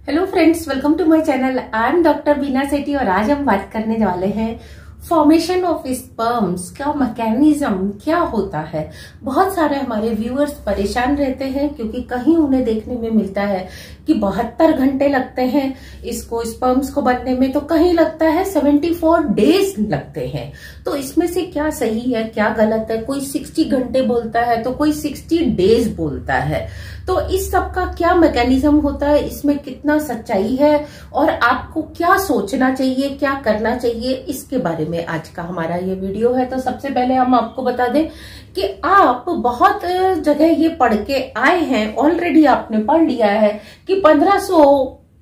Hello friends, welcome to my channel. I am doctor Beena Sethi और आज हम बात करने वाले हैं फॉर्मेशन ऑफ स्पर्म्स का मैकेनिज्म क्या होता है। बहुत सारे हमारे व्यूअर्स परेशान रहते हैं क्योंकि कहीं उन्हें देखने में मिलता है कि 72 घंटे लगते हैं इसको स्पर्म्स को बनने में, तो कहीं लगता है 74 डेज लगते हैं। तो इसमें से क्या सही है क्या गलत है? कोई 60 घंटे बोलता है तो कोई 60 डेज बोलता है। तो इस सब का क्या मैकेनिज्म होता है, इसमें कितना सच्चाई है और आपको क्या सोचना चाहिए, क्या करना चाहिए, इसके बारे में आज का हमारा ये वीडियो है। तो सबसे पहले हम आपको बता दें कि आप बहुत जगह ये पढ़ के आए हैं, ऑलरेडी आपने पढ़ लिया है कि 1500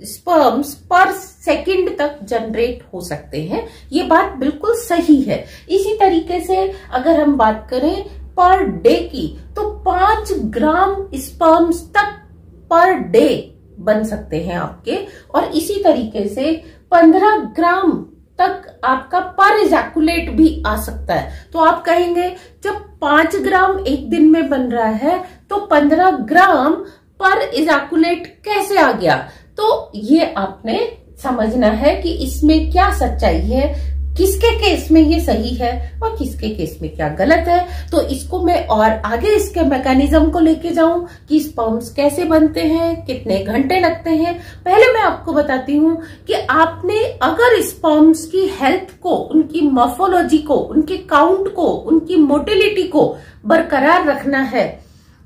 स्पर्म्स पर सेकंड तक जनरेट हो सकते हैं। ये बात बिल्कुल सही है। इसी तरीके से अगर हम बात करें पर डे की, तो 5 ग्राम स्पर्म्स तक पर डे बन सकते हैं आपके, और इसी तरीके से 15 ग्राम तक आपका पर इजैकुलेट भी आ सकता है। तो आप कहेंगे जब 5 ग्राम एक दिन में बन रहा है तो 15 ग्राम पर इजैकुलेट कैसे आ गया? तो ये आपने समझना है कि इसमें क्या सच्चाई है, किसके केस में ये सही है और किसके केस में क्या गलत है। तो इसको मैं और आगे इसके मैकेनिज्म को लेके जाऊं कि स्पर्म्स कैसे बनते हैं, कितने घंटे लगते हैं। पहले मैं आपको बताती हूँ कि आपने अगर स्पर्म्स की हेल्थ को, उनकी मॉर्फोलॉजी को, उनके काउंट को, उनकी मोटिलिटी को बरकरार रखना है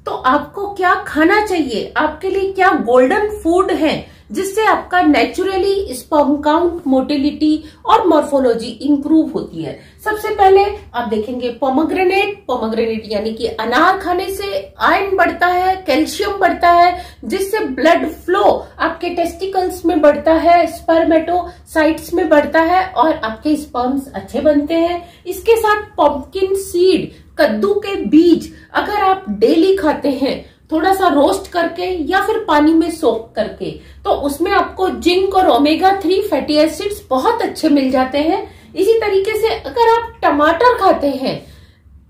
तो आपको क्या खाना चाहिए, आपके लिए क्या गोल्डन फूड है जिससे आपका नेचुरली स्पर्म काउंट, मोटिलिटी और मॉर्फोलॉजी इंप्रूव होती है। सबसे पहले आप देखेंगे पोमोग्रेनेट यानी कि अनार खाने से आयरन बढ़ता है, कैल्शियम बढ़ता है, जिससे ब्लड फ्लो आपके टेस्टिकल्स में बढ़ता है, स्पर्मेटोसाइट्स में बढ़ता है और आपके स्पर्म्स अच्छे बनते हैं। इसके साथ पंपकिन सीड, कद्दू के बीज अगर आप डेली खाते हैं थोड़ा सा रोस्ट करके या फिर पानी में सोक करके, तो उसमें आपको जिंक और ओमेगा 3 फैटी एसिड्स बहुत अच्छे मिल जाते हैं। इसी तरीके से अगर आप टमाटर खाते हैं,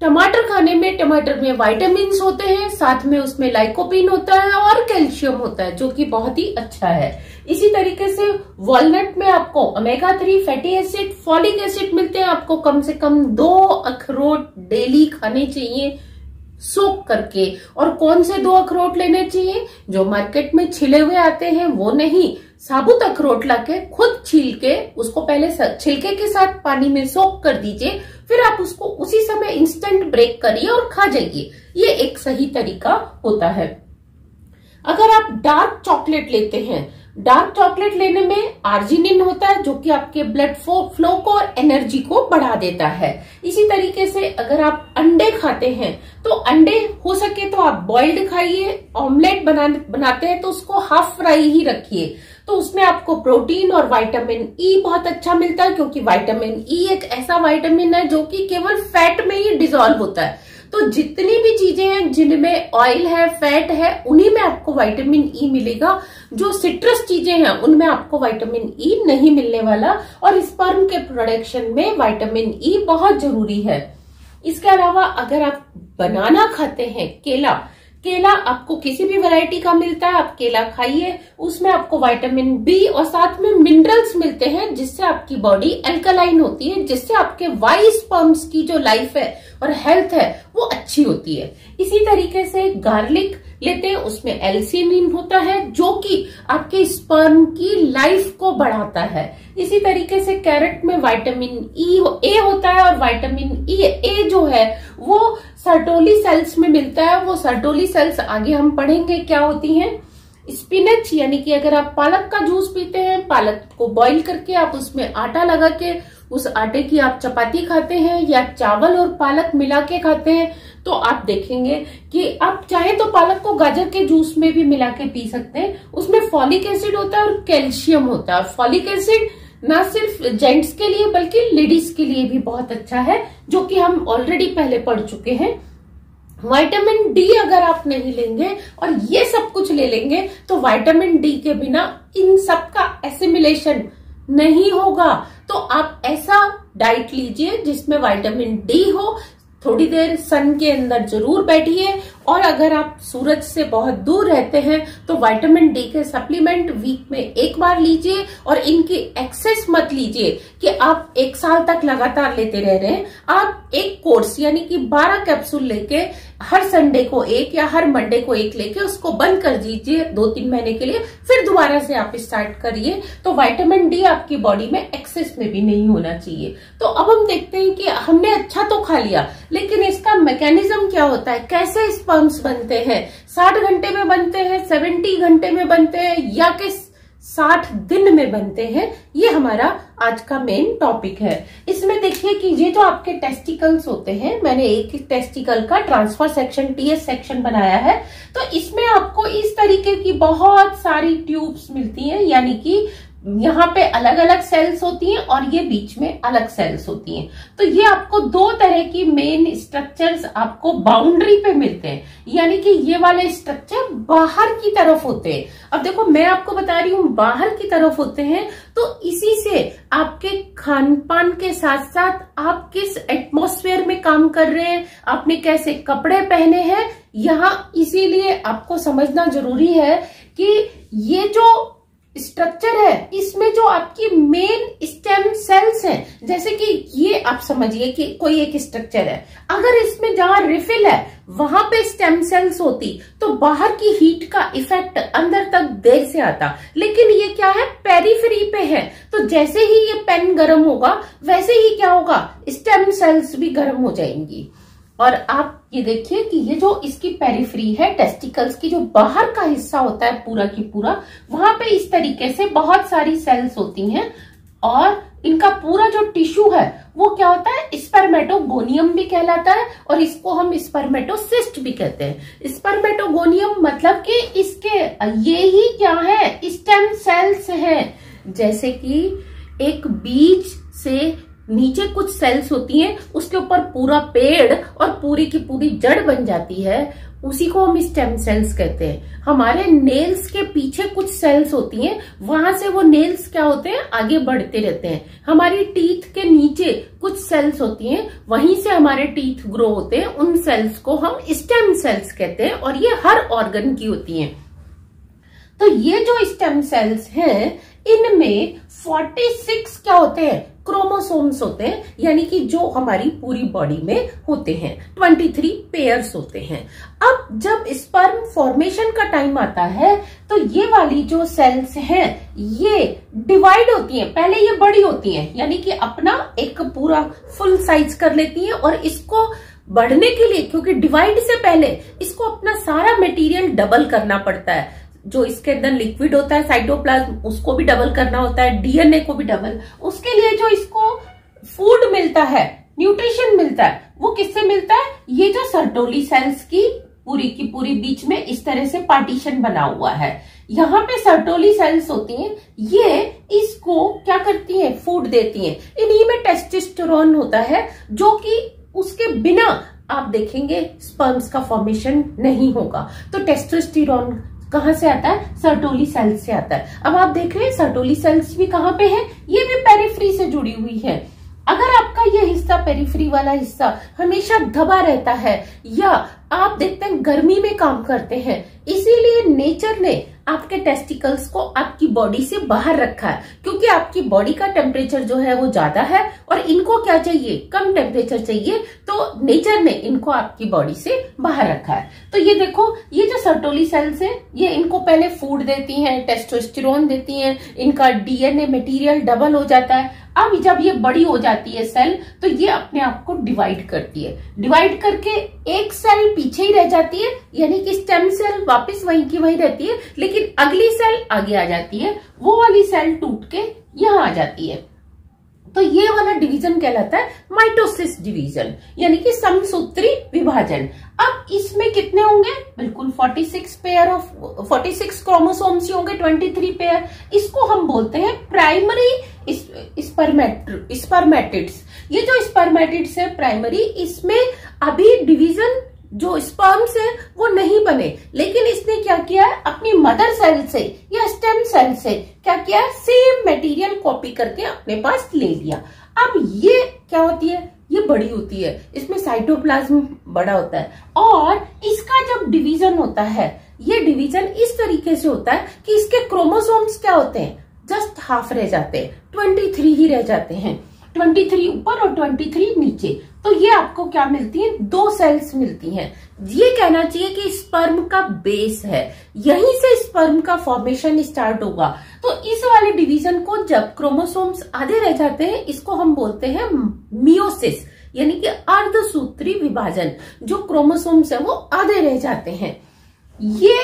टमाटर खाने में, टमाटर में विटामिन होते हैं, साथ में उसमें लाइकोपीन होता है और कैल्शियम होता है जो कि बहुत ही अच्छा है। इसी तरीके से वॉलनट में आपको omega 3 fatty acid, folic acid मिलते हैं। आपको कम से कम 2 अखरोट डेली खाने चाहिए सोक करके। और कौन से 2 अखरोट लेने चाहिए? जो मार्केट में छिले हुए आते हैं वो नहीं, साबुत अखरोट लाके खुद छील के उसको पहले छिलके के साथ पानी में सोक कर दीजिए, फिर आप उसको उसी समय इंस्टेंट ब्रेक करिए और खा जाइए। ये एक सही तरीका होता है। अगर आप डार्क चॉकलेट लेते हैं, डार्क चॉकलेट लेने में आर्जिनिन होता है जो कि आपके ब्लड फ्लो को और एनर्जी को बढ़ा देता है। इसी तरीके से अगर आप अंडे खाते हैं तो अंडे हो सके तो आप बॉइल्ड खाइए। ऑमलेट बनाते हैं तो उसको हाफ फ्राई ही रखिए, तो उसमें आपको प्रोटीन और विटामिन ई बहुत अच्छा मिलता है, क्योंकि विटामिन ई एक ऐसा विटामिन है जो कि केवल फैट में ही डिसॉल्व होता है। तो जितनी भी चीजें हैं जिनमें ऑयल है, फैट है, उन्हीं में आपको विटामिन ई मिलेगा। जो सिट्रस चीजें हैं उनमें आपको विटामिन ई नहीं मिलने वाला, और स्पर्म के प्रोडक्शन में विटामिन ई बहुत जरूरी है। इसके अलावा अगर आप बनाना खाते हैं, केला आपको किसी भी वैरायटी का मिलता है, आप केला खाइए, उसमें आपको विटामिन बी और साथ में मिनरल्स मिलते हैं जिससे आपकी बॉडी एल्कलाइन होती है, जिससे आपके वाई स्पर्म्स की जो लाइफ है और हेल्थ है वो अच्छी होती है। इसी तरीके से गार्लिक लेते हैं, उसमें एल्सिनिन होता है जो कि आपके स्पर्म की लाइफ को बढ़ाता है। इसी तरीके से कैरेट में विटामिन ए होता है, और विटामिन ए जो है वो सर्टोली सेल्स में मिलता है। वो सर्टोली सेल्स आगे हम पढ़ेंगे क्या होती हैं। स्पिनच यानी कि अगर आप पालक का जूस पीते हैं, पालक को बॉईल करके आप उसमें आटा लगा के उस आटे की आप चपाती खाते हैं या चावल और पालक मिला के खाते हैं, तो आप देखेंगे कि आप चाहे तो पालक को गाजर के जूस में भी मिला के पी सकते हैं। उसमें फॉलिक एसिड होता है और कैल्शियम होता है। फॉलिक एसिड ना सिर्फ जेंट्स के लिए बल्कि लेडीज के लिए भी बहुत अच्छा है, जो कि हम ऑलरेडी पहले पढ़ चुके हैं। विटामिन डी अगर आप नहीं लेंगे और ये सब कुछ ले लेंगे तो विटामिन डी के बिना इन सब का एसिमिलेशन नहीं होगा। तो आप ऐसा डाइट लीजिए जिसमें विटामिन डी हो, थोड़ी देर सन के अंदर जरूर बैठिए और अगर आप सूरज से बहुत दूर रहते हैं तो विटामिन डी के सप्लीमेंट वीक में एक बार लीजिए, और इनकी एक्सेस मत लीजिए कि आप 1 साल तक लगातार लेते रह रहे हैं। आप एक कोर्स यानी कि 12 कैप्सूल लेके हर संडे को 1 या हर मंडे को 1 लेके उसको बंद कर दीजिए 2-3 महीने के लिए, फिर दोबारा से आप स्टार्ट करिए। तो विटामिन डी आपकी बॉडी में एक्सेस में भी नहीं होना चाहिए। तो अब हम देखते हैं कि हमने अच्छा तो खा लिया, लेकिन इसका मैकेनिज्म क्या होता है, कैसे स्पर्म्स बनते हैं, 60 घंटे में बनते हैं, 70 घंटे में बनते हैं, या कि 60 दिन में बनते हैं, ये हमारा आज का मेन टॉपिक है। इसमें देखिए कि ये जो आपके टेस्टिकल्स होते हैं, मैंने एक टेस्टिकल का ट्रांसफर सेक्शन टीएस सेक्शन बनाया है। तो इसमें आपको इस तरीके की बहुत सारी ट्यूब्स मिलती हैं, यानी कि यहाँ पे अलग अलग सेल्स होती हैं और ये बीच में अलग सेल्स होती हैं। तो ये आपको 2 तरह की मेन स्ट्रक्चर्स आपको बाउंड्री पे मिलते हैं, यानी कि ये वाले स्ट्रक्चर बाहर की तरफ होते हैं। अब देखो मैं आपको बता रही हूँ बाहर की तरफ होते हैं, तो इसी से आपके खान पान के साथ साथ आप किस एटमॉस्फेयर में काम कर रहे हैं, आपने कैसे कपड़े पहने हैं, यहाँ इसीलिए आपको समझना जरूरी है कि ये जो स्ट्रक्चर है इसमें जो आपकी मेन स्टेम सेल्स हैं, जैसे कि ये आप समझिए कि कोई एक स्ट्रक्चर है, अगर इसमें जहां रिफिल है वहां पे स्टेम सेल्स होती तो बाहर की हीट का इफेक्ट अंदर तक देर से आता, लेकिन ये क्या है, पेरिफेरी पे है। तो जैसे ही ये पेन गर्म होगा वैसे ही क्या होगा, स्टेम सेल्स भी गर्म हो जाएंगी। और आप ये देखिए कि ये जो इसकी पेरिफेरी है, टेस्टिकल्स की जो बाहर का हिस्सा होता है पूरा की पूरा, वहां पे इस तरीके से बहुत सारी सेल्स होती हैं, और इनका पूरा जो टिश्यू है वो क्या होता है, स्पर्मेटोगोनियम भी कहलाता है, और इसको हम स्पर्मेटोसिस्ट भी कहते हैं। स्पर्मेटोगोनियम मतलब कि इसके ये ही क्या है, स्टेम सेल्स हैं। जैसे कि एक बीज से नीचे कुछ सेल्स होती हैं, उसके ऊपर पूरा पेड़ और पूरी की पूरी जड़ बन जाती है, उसी को हम स्टेम सेल्स कहते हैं। हमारे नेल्स के पीछे कुछ सेल्स होती हैं, वहां से वो नेल्स क्या होते हैं, आगे बढ़ते रहते हैं। हमारी टीथ के नीचे कुछ सेल्स होती हैं, वहीं से हमारे टीथ ग्रो होते हैं, उन सेल्स को हम स्टेम सेल्स कहते हैं, और ये हर ऑर्गन की होती हैं। तो ये जो स्टेम सेल्स हैं इनमें 46 क्या होते हैं, क्रोमोसोम्स होते हैं, यानी कि जो हमारी पूरी बॉडी में होते हैं 23 पेयर्स होते हैं। अब जब स्पर्म फॉर्मेशन का टाइम आता है तो ये वाली जो सेल्स हैं ये डिवाइड होती हैं। पहले ये बड़ी होती हैं, यानी कि अपना एक पूरा फुल साइज कर लेती हैं, और इसको बढ़ने के लिए, क्योंकि डिवाइड से पहले इसको अपना सारा मटेरियल डबल करना पड़ता है। जो इसके अंदर लिक्विड होता है साइटोप्लाज्म, उसको भी डबल करना होता है, डीएनए को भी डबल। उसके लिए जो इसको फूड मिलता है, न्यूट्रिशन मिलता है, वो किससे मिलता है, ये जो सर्टोली सेल्स की पूरी बीच में इस तरह से पार्टीशन बना हुआ है, यहाँ पे सर्टोली सेल्स होती हैं, ये इसको क्या करती हैं, फूड देती हैं। इन्हीं में टेस्टोस्टेरोन होता है, जो कि उसके बिना आप देखेंगे स्पर्म्स का फॉर्मेशन नहीं होगा। तो टेस्टोस्टेरोन कहां से आता है, सर्टोली सेल्स से आता है। अब आप देख रहे हैं सर्टोली सेल्स भी कहां पे है, ये भी पेरिफेरी से जुड़ी हुई है। अगर आपका ये हिस्सा, पेरिफेरी वाला हिस्सा हमेशा दबा रहता है, या आप देखते हैं गर्मी में काम करते हैं, इसीलिए नेचर ने आपके टेस्टिकल्स को आपकी बॉडी से बाहर रखा है, क्योंकि आपकी बॉडी का टेम्परेचर जो है वो ज्यादा है और इनको क्या चाहिए, कम टेम्परेचर चाहिए, तो नेचर ने इनको आपकी बॉडी से बाहर रखा है। तो ये देखो, ये जो सर्टोली सेल्स है ये इनको पहले फूड देती हैं, टेस्टोस्टेरोन देती हैं, इनका डीएनए मटेरियल डबल हो जाता है। अब जब ये बड़ी हो जाती है सेल, तो ये अपने आप को डिवाइड करती है, डिवाइड करके एक सेल पीछे ही रह जाती है, यानी कि स्टेम सेल वापस वहीं की वहीं रहती है, लेकिन अगली सेल आगे आ जाती है, वो वाली सेल टूट के यहाँ आ जाती है। तो ये वाला डिवीजन कहलाता है माइटोसिस डिवीजन, यानी कि समसूत्री विभाजन। अब इसमें कितने होंगे, बिल्कुल 46 क्रोमोसोम्स ही होंगे, 23 पेयर। इसको हम बोलते हैं प्राइमरी स्पर्मेटिड्स। ये जो स्पर्मेटिड्स है प्राइमरी, इसमें अभी डिवीजन जो स्पर्म्स है वो नहीं बने, लेकिन इसने क्या किया है, अपनी मदर सेल से या स्टेम सेल से क्या किया, सेम मटेरियल कॉपी करके अपने पास ले लिया। अब ये क्या होती है, ये बड़ी होती है, इसमें साइटोप्लाज्म बड़ा होता है, और इसका जब डिवीजन होता है, ये डिवीजन इस तरीके से होता है कि इसके क्रोमोसोम्स क्या होते हैं, जस्ट हाफ रह जाते हैं, 23 ही रह जाते हैं, 23 ऊपर और 23 नीचे। तो ये आपको क्या मिलती है, 2 सेल्स मिलती हैं। ये कहना चाहिए कि स्पर्म का बेस है, यहीं से स्पर्म का फॉर्मेशन स्टार्ट होगा। तो इस वाले डिवीजन को जब क्रोमोसोम्स आधे रह जाते हैं, इसको हम बोलते हैं मियोसिस, यानी कि अर्धसूत्री विभाजन। जो क्रोमोसोम्स है वो आधे रह जाते हैं, ये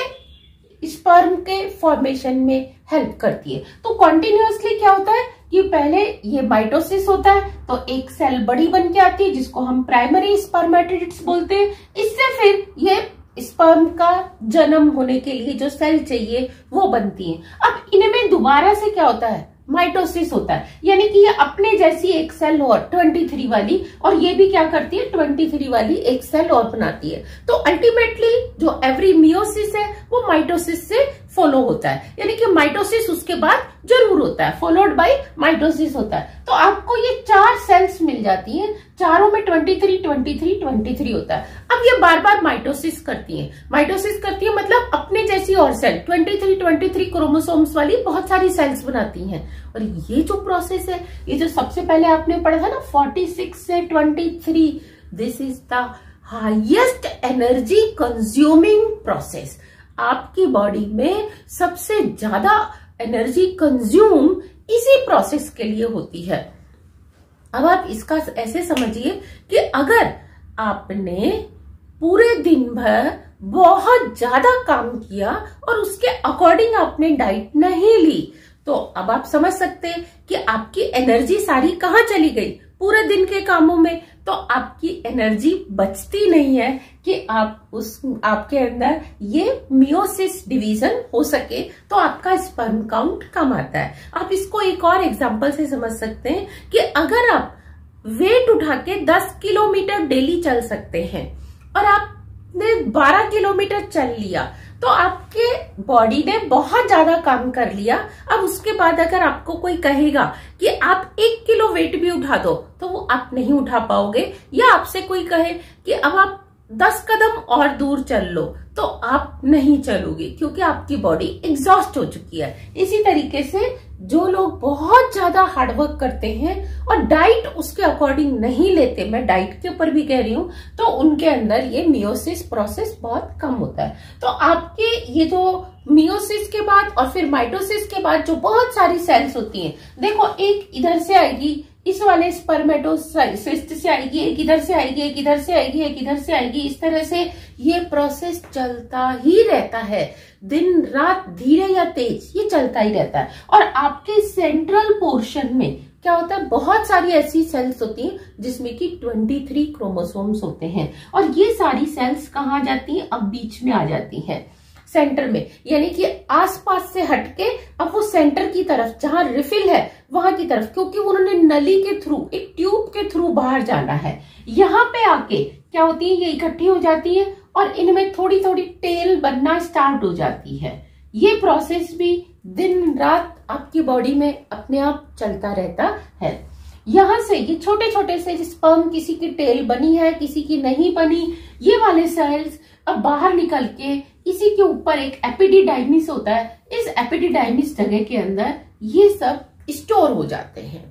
स्पर्म के फॉर्मेशन में हेल्प करती है। तो कॉन्टिन्यूअसली क्या होता है कि पहले ये माइटोसिस होता है, तो एक सेल बड़ी बन के आती है जिसको हम प्राइमरी स्पर्मेटिड्स बोलते हैं। इससे फिर ये स्पर्म का जन्म होने के लिए जो सेल चाहिए वो बनती है। अब इनमें दोबारा से क्या होता है, माइटोसिस होता है, यानी कि ये अपने जैसी एक सेल और 23 वाली, और ये भी क्या करती है, 23 वाली एक सेल और बनाती है। तो अल्टीमेटली जो एवरी मियोसिस है वो माइटोसिस से फॉलो होता है, यानी कि माइटोसिस उसके बाद जरूर होता है, फॉलोड बाय माइटोसिस होता है। तो आपको ये 4 सेल्स मिल जाती हैं, चारों में 23 23 23 होता है। अब ये बार बार माइटोसिस करती है, माइटोसिस करती है मतलब अपने जैसी और सेल 23 23 क्रोमोसोम्स वाली बहुत सारी सेल्स बनाती हैं। और ये जो प्रोसेस है, ये जो सबसे पहले आपने पढ़ा था ना 46 से 23, this is the highest energy consuming process. आपकी बॉडी में सबसे ज्यादा एनर्जी कंज्यूम इसी प्रोसेस के लिए होती है। अब आप इसका ऐसे समझिए कि अगर आपने पूरे दिन भर बहुत ज्यादा काम किया और उसके अकॉर्डिंग आपने डाइट नहीं ली, तो अब आप समझ सकते हैं कि आपकी एनर्जी सारी कहाँ चली गई, पूरे दिन के कामों में। तो आपकी एनर्जी बचती नहीं है कि आपके अंदर ये मियोसिस डिवीजन हो सके, तो आपका स्पर्म काउंट कम आता है। आप इसको एक और एग्जांपल से समझ सकते हैं कि अगर आप वेट उठा के 10 किलोमीटर डेली चल सकते हैं और आपने 12 किलोमीटर चल लिया, तो आपके बॉडी ने बहुत ज्यादा काम कर लिया। अब उसके बाद अगर आपको कोई कहेगा कि आप 1 किलो वेट भी उठा दो, तो वो आप नहीं उठा पाओगे। या आपसे कोई कहे कि अब आप 10 कदम और दूर चल लो, तो आप नहीं चलोगे क्योंकि आपकी बॉडी एग्जॉस्ट हो चुकी है। इसी तरीके से जो लोग बहुत ज्यादा हार्डवर्क करते हैं और डाइट उसके अकॉर्डिंग नहीं लेते, मैं डाइट के ऊपर भी कह रही हूँ, तो उनके अंदर ये मियोसिस प्रोसेस बहुत कम होता है। तो आपके ये जो मियोसिस के बाद और फिर माइटोसिस के बाद जो बहुत सारी सेल्स होती हैं, देखो एक इधर से आएगी, इस वाले स्पर्मेटोसिस्ट से आएगी, एक इधर से आएगी, एक इधर से आएगी, एक इधर से आएगी। इस तरह से ये प्रोसेस चलता ही रहता है, दिन रात धीरे या तेज ये चलता ही रहता है। और आपके सेंट्रल पोर्शन में क्या होता है, बहुत सारी ऐसी सेल्स होती हैं जिसमें कि 23 क्रोमोसोम्स होते हैं। और ये सारी सेल्स कहाँ जाती हैं, अब बीच में आ जाती हैं, सेंटर में, यानी कि आसपास से हटके अब वो सेंटर की तरफ जहां रिफिल है वहां की तरफ, क्योंकि उन्होंने नली के थ्रू, एक ट्यूब के थ्रू बाहर जाना है। यहाँ पे आके क्या होती है, ये इकट्ठी हो जाती है और इनमें थोड़ी थोड़ी टेल बनना स्टार्ट हो जाती है। ये प्रोसेस भी दिन रात आपकी बॉडी में अपने आप चलता रहता है। यहाँ से ये छोटे छोटे से स्पर्म, किसी की टेल बनी है, किसी की नहीं बनी, ये वाले सेल्स अब बाहर निकल के इसी के ऊपर एक एपिडिडाइमिस होता है, इस एपिडिडाइमिस जगह के अंदर ये सब स्टोर हो जाते हैं।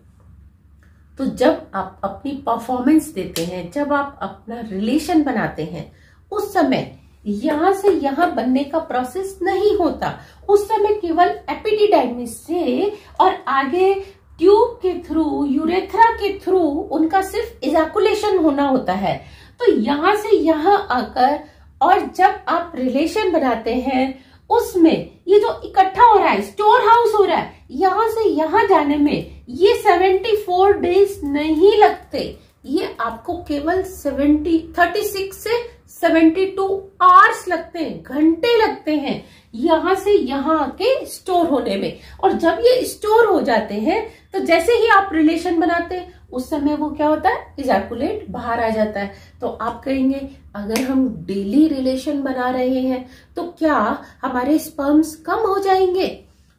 तो जब आप अपनी परफॉर्मेंस देते हैं, जब आप अपना रिलेशन बनाते हैं, उस समय यहां से यहां बनने का प्रोसेस नहीं होता। उस समय केवल एपिडिडाइमिस से और आगे ट्यूब के थ्रू, यूरेथ्रा के थ्रू उनका सिर्फ इजैकुलेशन होना होता है। तो यहां से यहां आकर और जब आप रिलेशन बनाते हैं, उसमें ये जो इकट्ठा हो रहा है, स्टोर हाउस हो रहा है, यहां से यहां जाने में ये 74 डेज नहीं लगते, ये आपको केवल 36 से 72 आवर्स लगते हैं, घंटे लगते हैं यहां से यहां आके स्टोर होने में। और जब ये स्टोर हो जाते हैं, तो जैसे ही आप रिलेशन बनाते हैं उस समय वो क्या होता है, इजैकुलेट बाहर आ जाता है। तो आप कहेंगे अगर हम डेली रिलेशन बना रहे हैं तो क्या हमारे स्पर्म्स कम हो जाएंगे?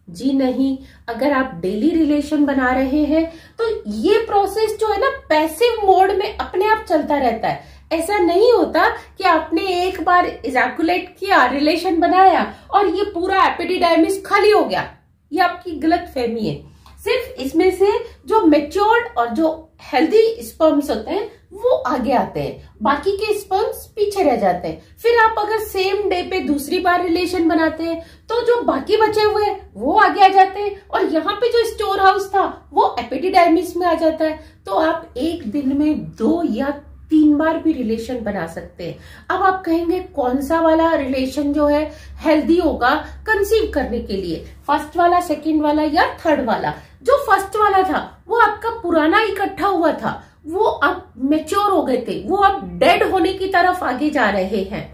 जी नहीं। अगर आप डेली रिलेशन बना रहे हैं तो ये प्रोसेस जो है ना पैसिव मोड में अपने आप चलता रहता है। ऐसा नहीं होता कि आपने एक बार इजैकुलेट किया, रिलेशन बनाया और ये पूरा एपिडिडाइमिस खाली हो गया। ये आपकी गलत फहमी है। सिर्फ इसमें से जो मैच्योर्ड और जो हेल्दी स्पर्म्स होते हैं वो आगे आते हैं, बाकी के स्पर्म्स पीछे रह जाते हैं। फिर आप अगर सेम डे पे दूसरी बार रिलेशन बनाते हैं तो जो बाकी बचे हुए हैं वो आगे आ जाते हैं और यहाँ पे जो स्टोर हाउस था वो एपिडिडाइमिस में आ जाता है। तो आप एक दिन में 2 या 3 बार भी रिलेशन बना सकते हैं। अब आप कहेंगे कौन सा वाला रिलेशन जो है हेल्दी होगा कंसीव करने के लिए, फर्स्ट वाला, सेकंड वाला या थर्ड वाला? जो फर्स्ट वाला था वो आपका पुराना इकट्ठा हुआ था, वो अब मैच्योर हो गए थे, वो अब डेड होने की तरफ आगे जा रहे हैं।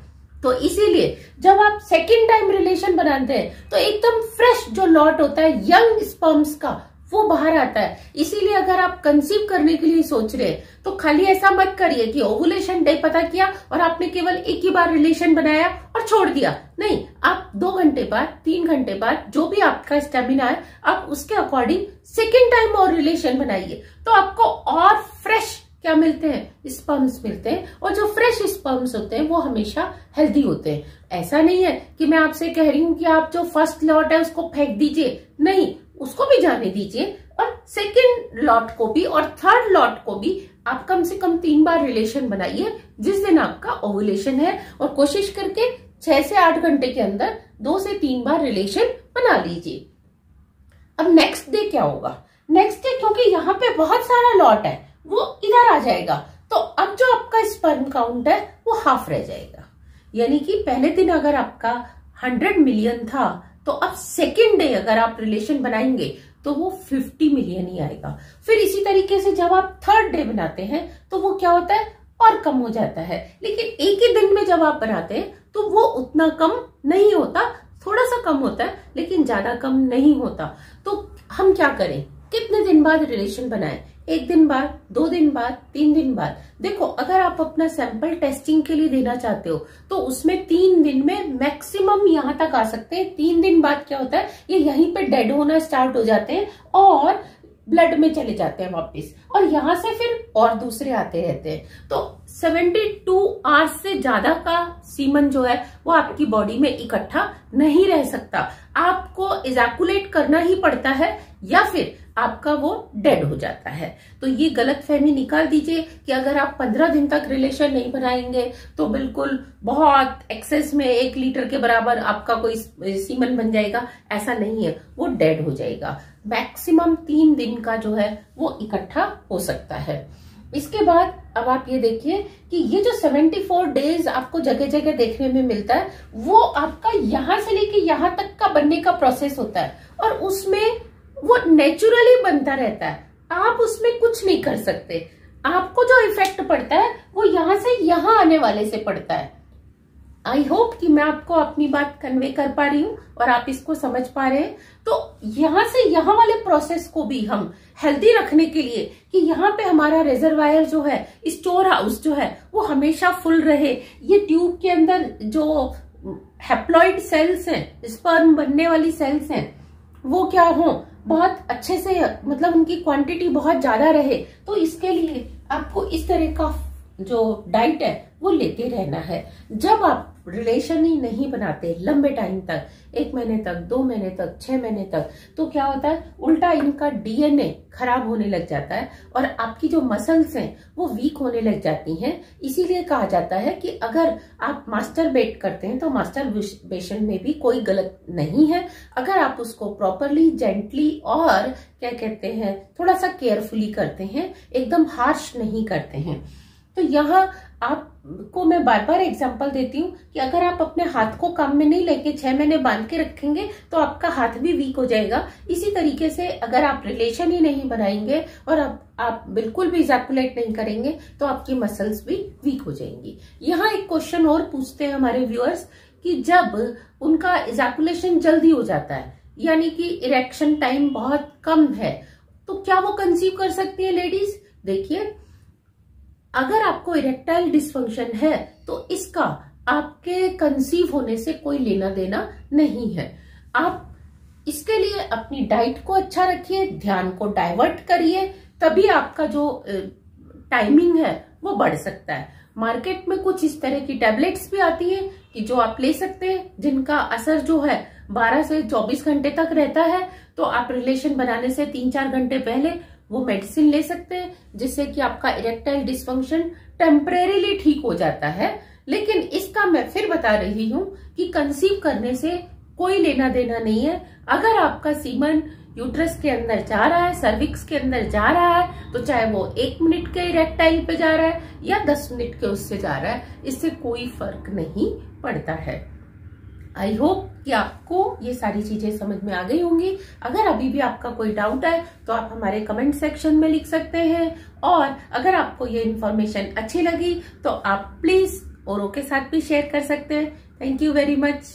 तो इसीलिए जब आप सेकंड टाइम रिलेशन बनाते हैं तो एकदम फ्रेश जो लॉट होता है यंग स्पर्म्स का वो बाहर आता है। इसीलिए अगर आप कंसीव करने के लिए सोच रहे हैं तो खाली ऐसा मत करिए कि ओवुलेशन डे पता किया और आपने केवल एक ही बार रिलेशन बनाया और छोड़ दिया। नहीं, आप 2 घंटे बाद, 3 घंटे बाद, जो भी आपका स्टेमिना है, आप उसके अकॉर्डिंग सेकेंड टाइम और रिलेशन बनाइए तो आपको और फ्रेश क्या मिलते हैं? स्पर्म्स मिलते हैं। और जो फ्रेश स्पर्म्स होते हैं वो हमेशा हेल्दी होते हैं। ऐसा नहीं है कि मैं आपसे कह रही हूँ कि आप जो फर्स्ट लॉट है उसको फेंक दीजिए, नहीं, उसको भी जाने दीजिए और सेकेंड लॉट को भी और थर्ड लॉट को भी आप कम से कम 3 बार रिलेशन बनाइए जिस दिन आपका ओवुलेशन है, और कोशिश करके 6 से 8 घंटे के अंदर 2 से 3 बार रिलेशन बना लीजिए। अब नेक्स्ट डे क्या होगा? नेक्स्ट डे क्योंकि यहाँ पे बहुत सारा लॉट है वो इधर आ जाएगा, तो अब जो आपका स्पर्म काउंट है वो हाफ रह जाएगा। यानी कि पहले दिन अगर आपका 100 मिलियन था तो अब सेकेंड डे अगर आप रिलेशन बनाएंगे तो वो 50 मिलियन ही आएगा। फिर इसी तरीके से जब आप थर्ड डे बनाते हैं तो वो क्या होता है, और कम हो जाता है। लेकिन एक ही दिन में जब आप बनाते हैं तो वो उतना कम नहीं होता, थोड़ा सा कम होता है लेकिन ज्यादा कम नहीं होता। तो हम क्या करें, कितने दिन बाद रिलेशन बनाएं? 1 दिन बाद, 2 दिन बाद, 3 दिन बाद। देखो, अगर आप अपना सैंपल टेस्टिंग के लिए देना चाहते हो तो उसमें 3 दिन में मैक्सिमम यहाँ तक आ सकते हैं। 3 दिन बाद क्या होता है, ये यहीं पे डेड होना स्टार्ट हो जाते हैं और ब्लड में चले जाते हैं वापस, और यहाँ से फिर और दूसरे आते रहते हैं। तो 72 आवर्स से ज्यादा का सीमन जो है वो आपकी बॉडी में इकट्ठा नहीं रह सकता। आपको इजैकुलेट करना ही पड़ता है या फिर आपका वो डेड हो जाता है। तो ये गलत फहमी निकाल दीजिए कि अगर आप 15 दिन तक रिलेशन नहीं बनाएंगे तो बिल्कुल बहुत एक्सेस में 1 लीटर के बराबर आपका कोई सीमन बन जाएगा। ऐसा नहीं है, वो डेड हो जाएगा। मैक्सिमम 3 दिन का जो है वो इकट्ठा हो सकता है। इसके बाद अब आप ये देखिए कि ये जो 74 डेज आपको जगह जगह देखने में मिलता है वो आपका यहाँ से लेके यहाँ तक का बनने का प्रोसेस होता है, और उसमें वो नेचुरली बनता रहता है। आप उसमें कुछ नहीं कर सकते। आपको जो इफेक्ट पड़ता है वो यहाँ से यहाँ आने वाले से पड़ता है। आई होप कि मैं आपको अपनी बात कन्वे कर पा रही हूँ और आप इसको समझ पा रहे हैं। तो यहाँ से यहाँ वाले प्रोसेस को भी हम हेल्दी रखने के लिए कि यहाँ पे हमारा रिजर्वायर जो है, स्टोर हाउस जो है वो हमेशा फुल रहे। ये ट्यूब के अंदर जो हैप्लॉइड सेल्स हैं, स्पर्म बनने वाली सेल्स हैं, वो क्या हो, बहुत अच्छे से, मतलब उनकी क्वांटिटी बहुत ज्यादा रहे। तो इसके लिए आपको इस तरह का जो डाइट है वो लेते रहना है। जब आप रिलेशन ही नहीं बनाते लंबे टाइम तक, 1 महीने तक, 2 महीने तक, 6 महीने तक, तो क्या होता है, उल्टा इनका डीएनए खराब होने लग जाता है और आपकी जो मसल्स हैं वो वीक होने लग जाती हैं। इसीलिए कहा जाता है कि अगर आप मास्टरबेट करते हैं तो मास्टरबेशन में भी कोई गलत नहीं है, अगर आप उसको प्रॉपरली, जेंटली और क्या कहते हैं, थोड़ा सा केयरफुली करते हैं, एकदम हार्श नहीं करते हैं। तो यहाँ आपको मैं बार बार एग्जांपल देती हूँ कि अगर आप अपने हाथ को काम में नहीं लेके 6 महीने बांध के रखेंगे तो आपका हाथ भी वीक हो जाएगा। इसी तरीके से अगर आप रिलेशन ही नहीं बनाएंगे और आप बिल्कुल भी इजैकुलेट नहीं करेंगे तो आपकी मसल्स भी वीक हो जाएंगी। यहाँ एक क्वेश्चन और पूछते हैं हमारे व्यूअर्स कि जब उनका इजैकुलेशन जल्दी हो जाता है, यानी कि इरेक्शन टाइम बहुत कम है, तो क्या वो कंसीव कर सकती है लेडीज? देखिए, अगर आपको इरेक्टाइल डिसफंक्शन है तो इसका आपके कंसीव होने से कोई लेना देना नहीं है। आप इसके लिए अपनी डाइट को अच्छा रखिए, ध्यान को डाइवर्ट करिए, तभी आपका जो टाइमिंग है वो बढ़ सकता है। मार्केट में कुछ इस तरह की टैबलेट्स भी आती है कि जो आप ले सकते हैं, जिनका असर जो है 12 से 24 घंटे तक रहता है। तो आप रिलेशन बनाने से 3-4 घंटे पहले वो मेडिसिन ले सकते हैं, जिससे कि आपका इरेक्टाइल डिसफंक्शन टेम्परेरीली ठीक हो जाता है। लेकिन इसका मैं फिर बता रही हूँ कि कंसीव करने से कोई लेना देना नहीं है। अगर आपका सीमन यूट्रस के अंदर जा रहा है, सर्विक्स के अंदर जा रहा है, तो चाहे वो 1 मिनट के इरेक्टाइल पे जा रहा है या 10 मिनट के उससे जा रहा है, इससे कोई फर्क नहीं पड़ता है। आई होप कि आपको ये सारी चीजें समझ में आ गई होंगी। अगर अभी भी आपका कोई डाउट है तो आप हमारे कमेंट सेक्शन में लिख सकते हैं, और अगर आपको ये इन्फॉर्मेशन अच्छी लगी तो आप प्लीज औरों के साथ भी शेयर कर सकते हैं। Thank you very much.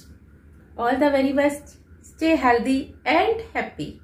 All the very best. Stay healthy and happy.